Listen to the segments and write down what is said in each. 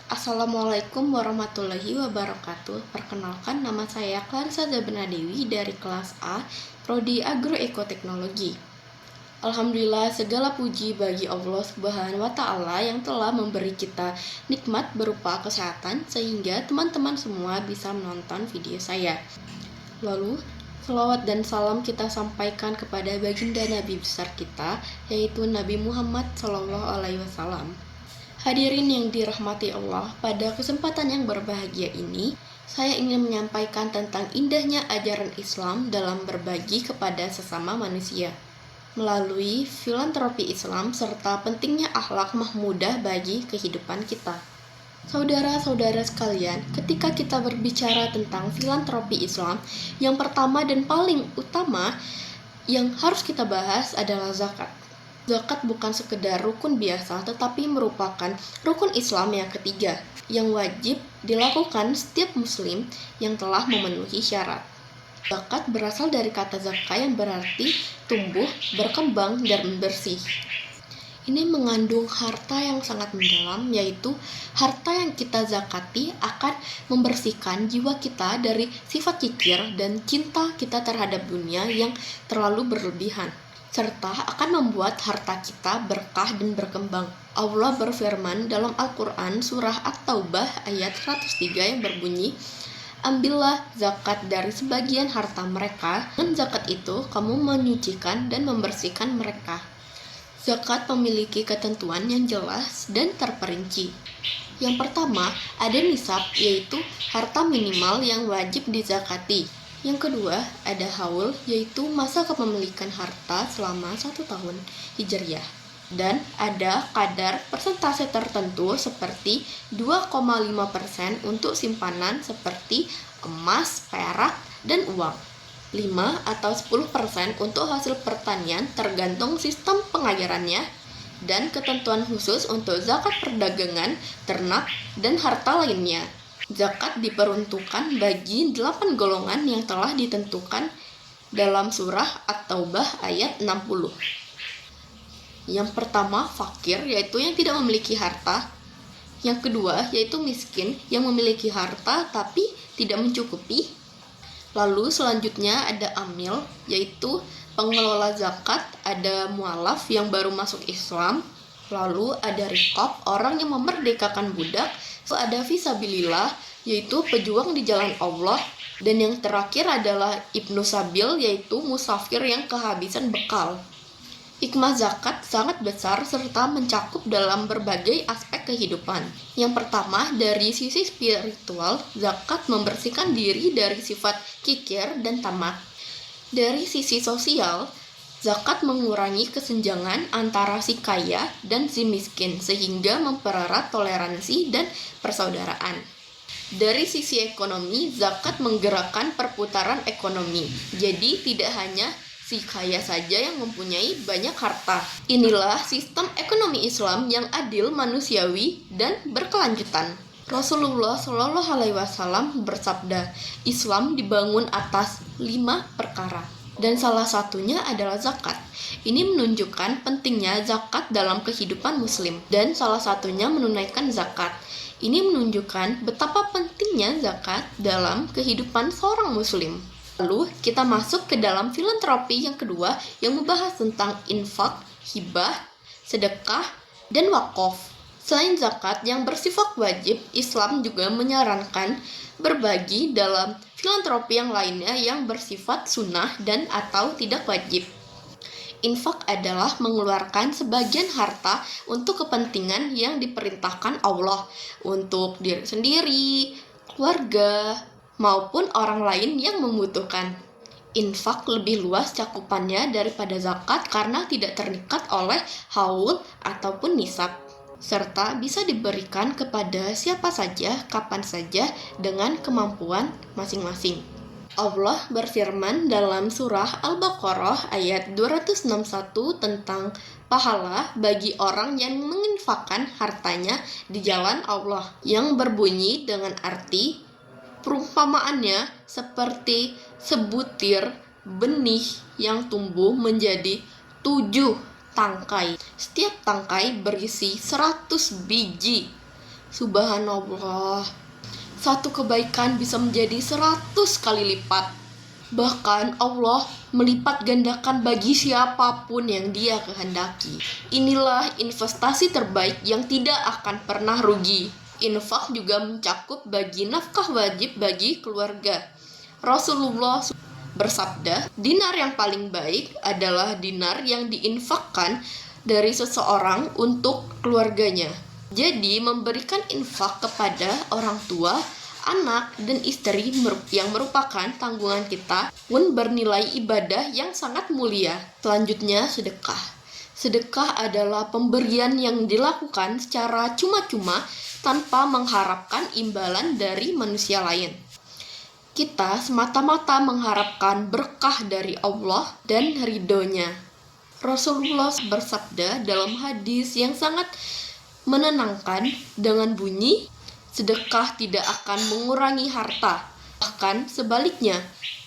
Assalamualaikum warahmatullahi wabarakatuh. Perkenalkan, nama saya Clarissa Zabrina Dewi dari kelas A, Prodi Agroekoteknologi. Alhamdulillah, segala puji bagi Allah Subhanahu wa Ta'ala yang telah memberi kita nikmat berupa kesehatan sehingga teman-teman semua bisa menonton video saya. Lalu, selawat dan salam kita sampaikan kepada baginda Nabi besar kita, yaitu Nabi Muhammad SAW. Hadirin yang dirahmati Allah, pada kesempatan yang berbahagia ini, saya ingin menyampaikan tentang indahnya ajaran Islam dalam berbagi kepada sesama manusia melalui filantropi Islam serta pentingnya akhlak mahmudah bagi kehidupan kita. Saudara-saudara sekalian, ketika kita berbicara tentang filantropi Islam, yang pertama dan paling utama yang harus kita bahas adalah zakat. Zakat bukan sekedar rukun biasa, tetapi merupakan rukun Islam yang ketiga, yang wajib dilakukan setiap muslim yang telah memenuhi syarat. Zakat berasal dari kata zakah yang berarti tumbuh, berkembang, dan bersih. Ini mengandung harta yang sangat mendalam, yaitu harta yang kita zakati akan membersihkan jiwa kita dari sifat kikir dan cinta kita terhadap dunia yang terlalu berlebihan, serta akan membuat harta kita berkah dan berkembang. Allah berfirman dalam Al-Quran surah At-Taubah ayat 103 yang berbunyi, "Ambillah zakat dari sebagian harta mereka, dengan zakat itu kamu menyucikan dan membersihkan mereka." Zakat memiliki ketentuan yang jelas dan terperinci. Yang pertama, ada nisab, yaitu harta minimal yang wajib dizakati. Yang kedua, ada haul, yaitu masa kepemilikan harta selama 1 tahun Hijriah. Dan ada kadar persentase tertentu seperti 2,5% untuk simpanan seperti emas, perak, dan uang. 5 atau 10% untuk hasil pertanian tergantung sistem pengajarannya, dan ketentuan khusus untuk zakat perdagangan, ternak, dan harta lainnya. Zakat diperuntukkan bagi 8 golongan yang telah ditentukan dalam surah At-Taubah ayat 60. Yang pertama, fakir, yaitu yang tidak memiliki harta. Yang kedua, yaitu miskin, yang memiliki harta tapi tidak mencukupi. Lalu selanjutnya ada amil, yaitu pengelola zakat, ada mualaf yang baru masuk Islam. Lalu ada riqab, orang yang memerdekakan budak. Lalu ada fisabilillah, yaitu pejuang di jalan Allah. Dan yang terakhir adalah ibnu sabil, yaitu musafir yang kehabisan bekal. Hikmah zakat sangat besar serta mencakup dalam berbagai aspek kehidupan. Yang pertama, dari sisi spiritual, zakat membersihkan diri dari sifat kikir dan tamak. Dari sisi sosial, zakat mengurangi kesenjangan antara si kaya dan si miskin sehingga mempererat toleransi dan persaudaraan. Dari sisi ekonomi, zakat menggerakkan perputaran ekonomi. Jadi tidak hanya si kaya saja yang mempunyai banyak harta. Inilah sistem ekonomi Islam yang adil, manusiawi, dan berkelanjutan. Rasulullah Shallallahu Alaihi Wasallam bersabda, Islam dibangun atas 5 perkara, dan salah satunya adalah zakat. Ini menunjukkan pentingnya zakat dalam kehidupan muslim, dan salah satunya menunaikan zakat. Ini menunjukkan betapa pentingnya zakat dalam kehidupan seorang muslim. Lalu kita masuk ke dalam filantropi yang kedua yang membahas tentang infak, hibah, sedekah, dan wakaf. Selain zakat yang bersifat wajib, Islam juga menyarankan berbagi dalam filantropi yang lainnya yang bersifat sunnah dan atau tidak wajib. Infak adalah mengeluarkan sebagian harta untuk kepentingan yang diperintahkan Allah, untuk diri sendiri, keluarga, maupun orang lain yang membutuhkan. Infak lebih luas cakupannya daripada zakat karena tidak terikat oleh haul ataupun nisab, serta bisa diberikan kepada siapa saja, kapan saja, dengan kemampuan masing-masing. Allah berfirman dalam surah Al-Baqarah ayat 261 tentang pahala bagi orang yang menginfakkan hartanya di jalan Allah, yang berbunyi dengan arti perumpamaannya seperti sebutir benih yang tumbuh menjadi 7 tangkai. Setiap tangkai berisi 100 biji. Subhanallah, satu kebaikan bisa menjadi 100 kali lipat. Bahkan Allah melipat gandakan bagi siapapun yang Dia kehendaki. Inilah investasi terbaik yang tidak akan pernah rugi. Infak juga mencakup bagi nafkah wajib bagi keluarga. Rasulullah bersabda, dinar yang paling baik adalah dinar yang diinfakkan dari seseorang untuk keluarganya. Jadi, memberikan infak kepada orang tua, anak, dan istri yang merupakan tanggungan kita pun bernilai ibadah yang sangat mulia. Selanjutnya, sedekah. Sedekah adalah pemberian yang dilakukan secara cuma-cuma tanpa mengharapkan imbalan dari manusia lain. Kita semata-mata mengharapkan berkah dari Allah dan ridhonya. Rasulullah bersabda dalam hadis yang sangat menenangkan dengan bunyi, sedekah tidak akan mengurangi harta. Bahkan sebaliknya,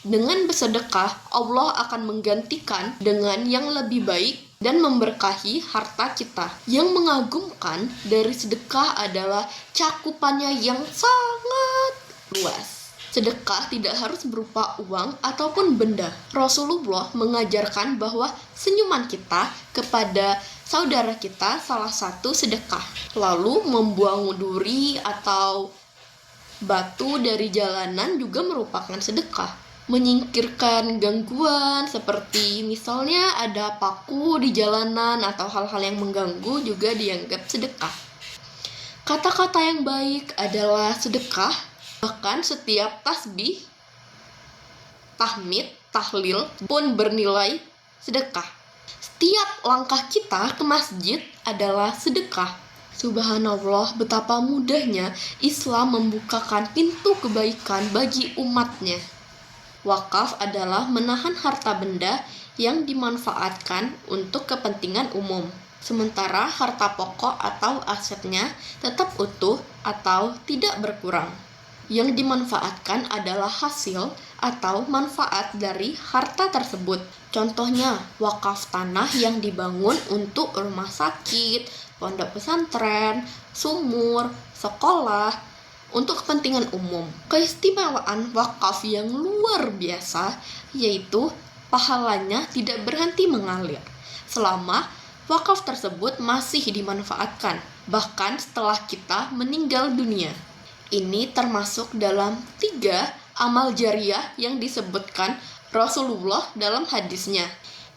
dengan bersedekah, Allah akan menggantikan dengan yang lebih baik dan memberkahi harta kita. Yang mengagumkan dari sedekah adalah cakupannya yang sangat luas. Sedekah tidak harus berupa uang ataupun benda. Rasulullah mengajarkan bahwa senyuman kita kepada saudara kita salah satu sedekah. Lalu membuang duri atau batu dari jalanan juga merupakan sedekah. Menyingkirkan gangguan seperti misalnya ada paku di jalanan atau hal-hal yang mengganggu juga dianggap sedekah. Kata-kata yang baik adalah sedekah. Bahkan setiap tasbih, tahmid, tahlil pun bernilai sedekah. Setiap langkah kita ke masjid adalah sedekah. Subhanallah, betapa mudahnya Islam membukakan pintu kebaikan bagi umatnya. Wakaf adalah menahan harta benda yang dimanfaatkan untuk kepentingan umum. Sementara harta pokok atau asetnya tetap utuh atau tidak berkurang. Yang dimanfaatkan adalah hasil atau manfaat dari harta tersebut. Contohnya, wakaf tanah yang dibangun untuk rumah sakit, pondok pesantren, sumur, sekolah, untuk kepentingan umum. Keistimewaan wakaf yang luar biasa yaitu pahalanya tidak berhenti mengalir selama wakaf tersebut masih dimanfaatkan, bahkan setelah kita meninggal dunia. Ini termasuk dalam 3 amal jariah yang disebutkan Rasulullah dalam hadisnya.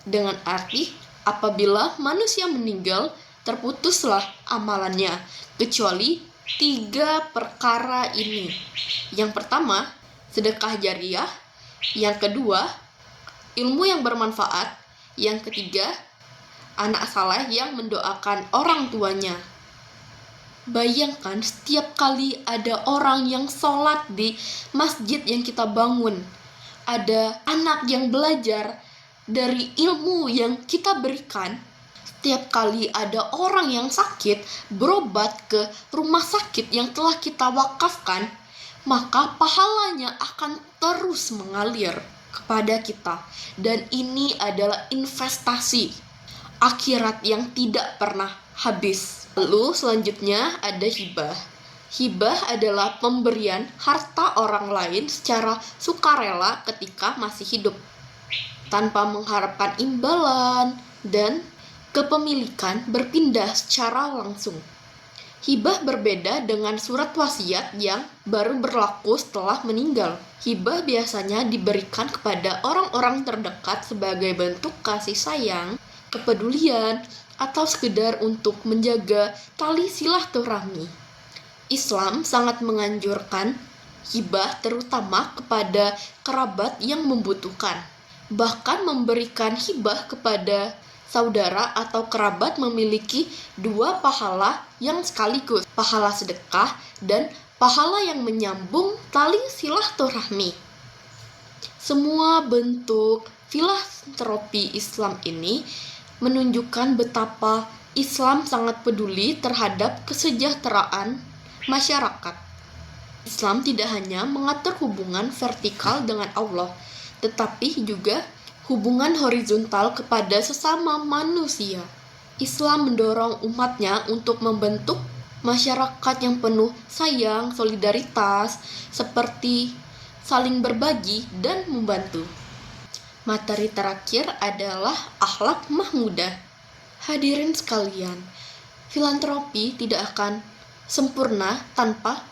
Dengan arti, apabila manusia meninggal, terputuslah amalannya, kecuali 3 perkara ini. Yang pertama, sedekah jariah. Yang kedua, ilmu yang bermanfaat. Yang ketiga, anak saleh yang mendoakan orang tuanya. Bayangkan setiap kali ada orang yang sholat di masjid yang kita bangun, ada anak yang belajar dari ilmu yang kita berikan, setiap kali ada orang yang sakit berobat ke rumah sakit yang telah kita wakafkan, maka pahalanya akan terus mengalir kepada kita. Dan ini adalah investasi akhirat yang tidak pernah habis. Lalu selanjutnya ada hibah. Hibah adalah pemberian harta orang lain secara sukarela ketika masih hidup, tanpa mengharapkan imbalan dan kepemilikan berpindah secara langsung. Hibah berbeda dengan surat wasiat yang baru berlaku setelah meninggal. Hibah biasanya diberikan kepada orang-orang terdekat sebagai bentuk kasih sayang, kepedulian, atau sekedar untuk menjaga tali silaturahmi. Islam sangat menganjurkan hibah terutama kepada kerabat yang membutuhkan. Bahkan memberikan hibah kepada saudara atau kerabat memiliki 2 pahala yang sekaligus, pahala sedekah dan pahala yang menyambung tali silaturahmi. Semua bentuk filantropi Islam ini menunjukkan betapa Islam sangat peduli terhadap kesejahteraan masyarakat. Islam tidak hanya mengatur hubungan vertikal dengan Allah, tetapi juga hubungan horizontal kepada sesama manusia. Islam mendorong umatnya untuk membentuk masyarakat yang penuh sayang, solidaritas, seperti saling berbagi dan membantu. Materi terakhir adalah akhlak mahmudah. Hadirin sekalian, filantropi tidak akan sempurna tanpa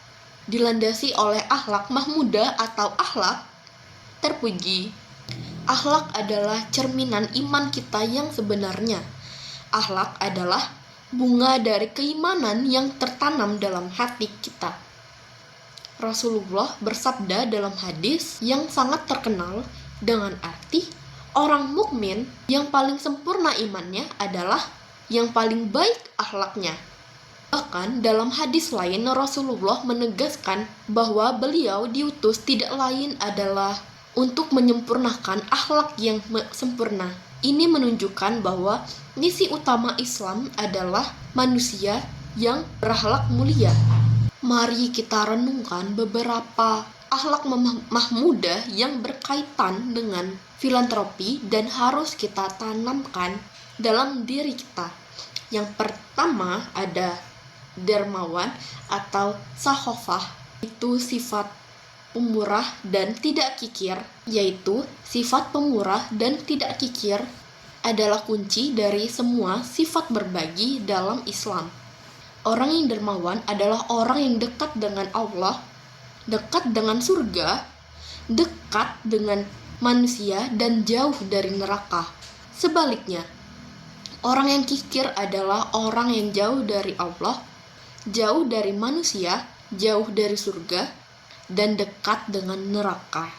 dilandasi oleh akhlak mahmudah atau akhlak terpuji. Akhlak adalah cerminan iman kita yang sebenarnya. Akhlak adalah bunga dari keimanan yang tertanam dalam hati kita. Rasulullah bersabda dalam hadis yang sangat terkenal dengan arti, orang mukmin yang paling sempurna imannya adalah yang paling baik akhlaknya. Bahkan dalam hadis lain Rasulullah menegaskan bahwa beliau diutus tidak lain adalah untuk menyempurnakan akhlak yang sempurna. Ini menunjukkan bahwa misi utama Islam adalah manusia yang berakhlak mulia. Mari kita renungkan beberapa akhlak mahmudah yang berkaitan dengan filantropi dan harus kita tanamkan dalam diri kita. Yang pertama ada dermawan atau sakhofah, itu sifat pemurah dan tidak kikir, yaitu sifat pemurah dan tidak kikir adalah kunci dari semua sifat berbagi dalam Islam. Orang yang dermawan adalah orang yang dekat dengan Allah, dekat dengan surga, dekat dengan manusia dan jauh dari neraka. Sebaliknya, orang yang kikir adalah orang yang jauh dari Allah, jauh dari manusia, jauh dari surga, dan dekat dengan neraka.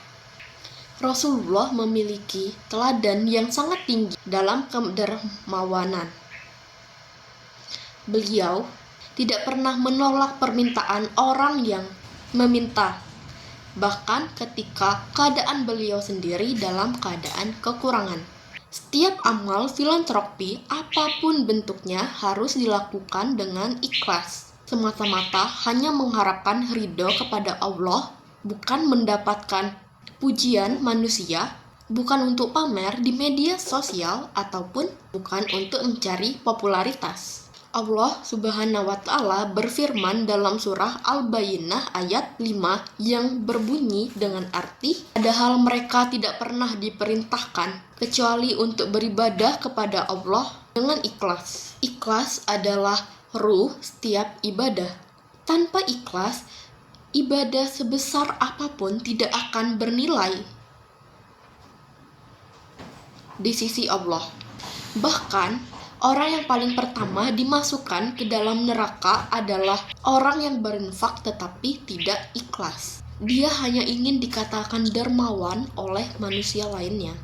Rasulullah memiliki teladan yang sangat tinggi dalam kedermawanan. Beliau tidak pernah menolak permintaan orang yang meminta, bahkan ketika keadaan beliau sendiri dalam keadaan kekurangan. Setiap amal filantropi, apapun bentuknya, harus dilakukan dengan ikhlas, semata-mata hanya mengharapkan ridho kepada Allah, bukan mendapatkan pujian manusia, bukan untuk pamer di media sosial, ataupun bukan untuk mencari popularitas. Allah Subhanahu wa Ta'ala berfirman dalam surah Al-Bayyinah ayat 5 yang berbunyi dengan arti, padahal mereka tidak pernah diperintahkan kecuali untuk beribadah kepada Allah dengan ikhlas. Ikhlas adalah ruh setiap ibadah. Tanpa ikhlas, ibadah sebesar apapun tidak akan bernilai di sisi Allah. Bahkan, orang yang paling pertama dimasukkan ke dalam neraka adalah orang yang berinfak tetapi tidak ikhlas. Dia hanya ingin dikatakan dermawan oleh manusia lainnya.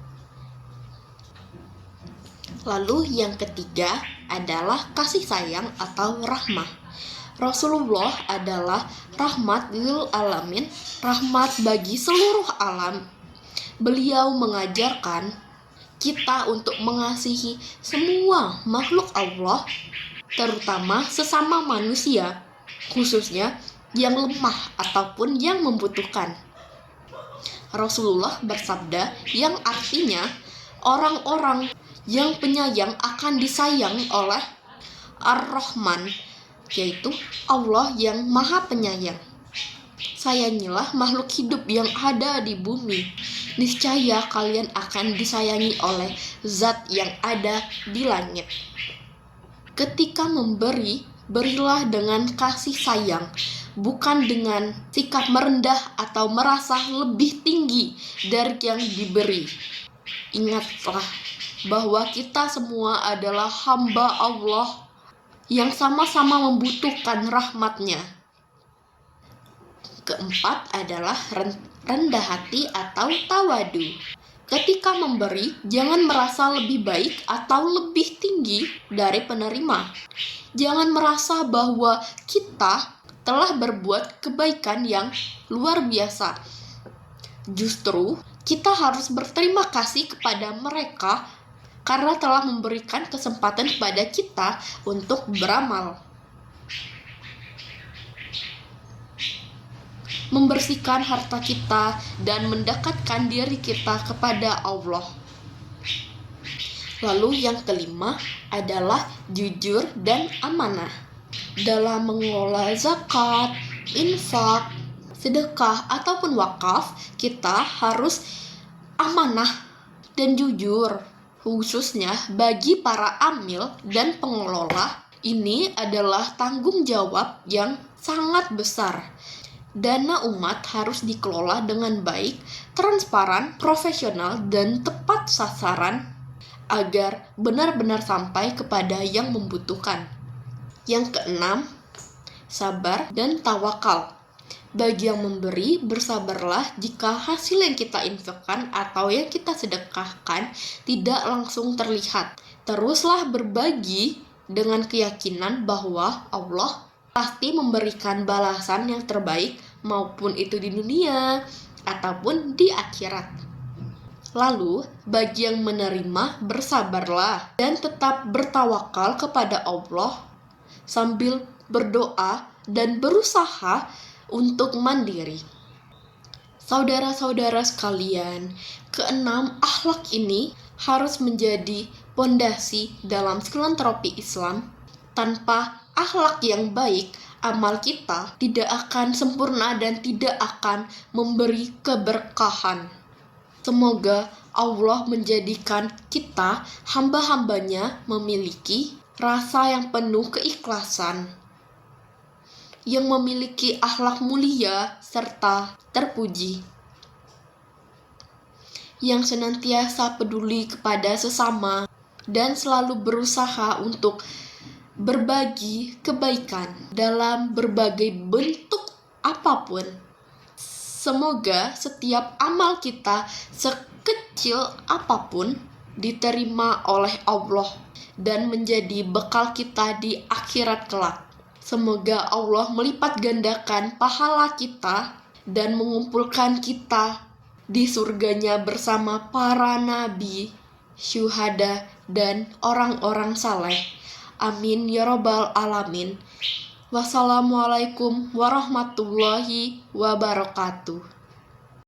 Lalu yang ketiga adalah kasih sayang atau rahmah. Rasulullah adalah rahmat lil alamin, rahmat bagi seluruh alam. Beliau mengajarkan kita untuk mengasihi semua makhluk Allah, terutama sesama manusia, khususnya yang lemah ataupun yang membutuhkan. Rasulullah bersabda yang artinya orang-orang yang penyayang akan disayang oleh Ar-Rahman, yaitu Allah yang Maha Penyayang. Sayangilah makhluk hidup yang ada di bumi, niscaya kalian akan disayangi oleh Zat yang ada di langit. Ketika memberi, berilah dengan kasih sayang, bukan dengan sikap merendah atau merasa lebih tinggi dari yang diberi. Ingatlah bahwa kita semua adalah hamba Allah yang sama-sama membutuhkan rahmat-Nya. Keempat adalah rendah hati atau tawadu. Ketika memberi, jangan merasa lebih baik atau lebih tinggi dari penerima. Jangan merasa bahwa kita telah berbuat kebaikan yang luar biasa. Justru, kita harus berterima kasih kepada mereka karena telah memberikan kesempatan kepada kita untuk beramal. Membersihkan harta kita dan mendekatkan diri kita kepada Allah. Lalu yang kelima adalah jujur dan amanah. dalam mengelola zakat, infak, sedekah, ataupun wakaf, kita harus amanah dan jujur. Khususnya bagi para amil dan pengelola, ini adalah tanggung jawab yang sangat besar. Dana umat harus dikelola dengan baik, transparan, profesional, dan tepat sasaran agar benar-benar sampai kepada yang membutuhkan. Yang keenam, sabar dan tawakal. Bagi yang memberi, bersabarlah jika hasil yang kita infakkan atau yang kita sedekahkan tidak langsung terlihat. Teruslah berbagi dengan keyakinan bahwa Allah pasti memberikan balasan yang terbaik, maupun itu di dunia ataupun di akhirat. Lalu, bagi yang menerima, bersabarlah dan tetap bertawakal kepada Allah sambil berdoa dan berusaha untuk mandiri. Saudara-saudara sekalian, keenam akhlak ini harus menjadi pondasi dalam filantropi Islam. Tanpa akhlak yang baik, amal kita tidak akan sempurna dan tidak akan memberi keberkahan. Semoga Allah menjadikan kita hamba-hambanya memiliki rasa yang penuh keikhlasan, yang memiliki akhlak mulia serta terpuji, yang senantiasa peduli kepada sesama dan selalu berusaha untuk berbagi kebaikan dalam berbagai bentuk apapun. Semoga setiap amal kita, sekecil apapun, diterima oleh Allah dan menjadi bekal kita di akhirat kelak. Semoga Allah melipat gandakan pahala kita dan mengumpulkan kita di surganya bersama para nabi, syuhada, dan orang-orang saleh. Amin ya rabbal alamin. Wassalamualaikum warahmatullahi wabarakatuh.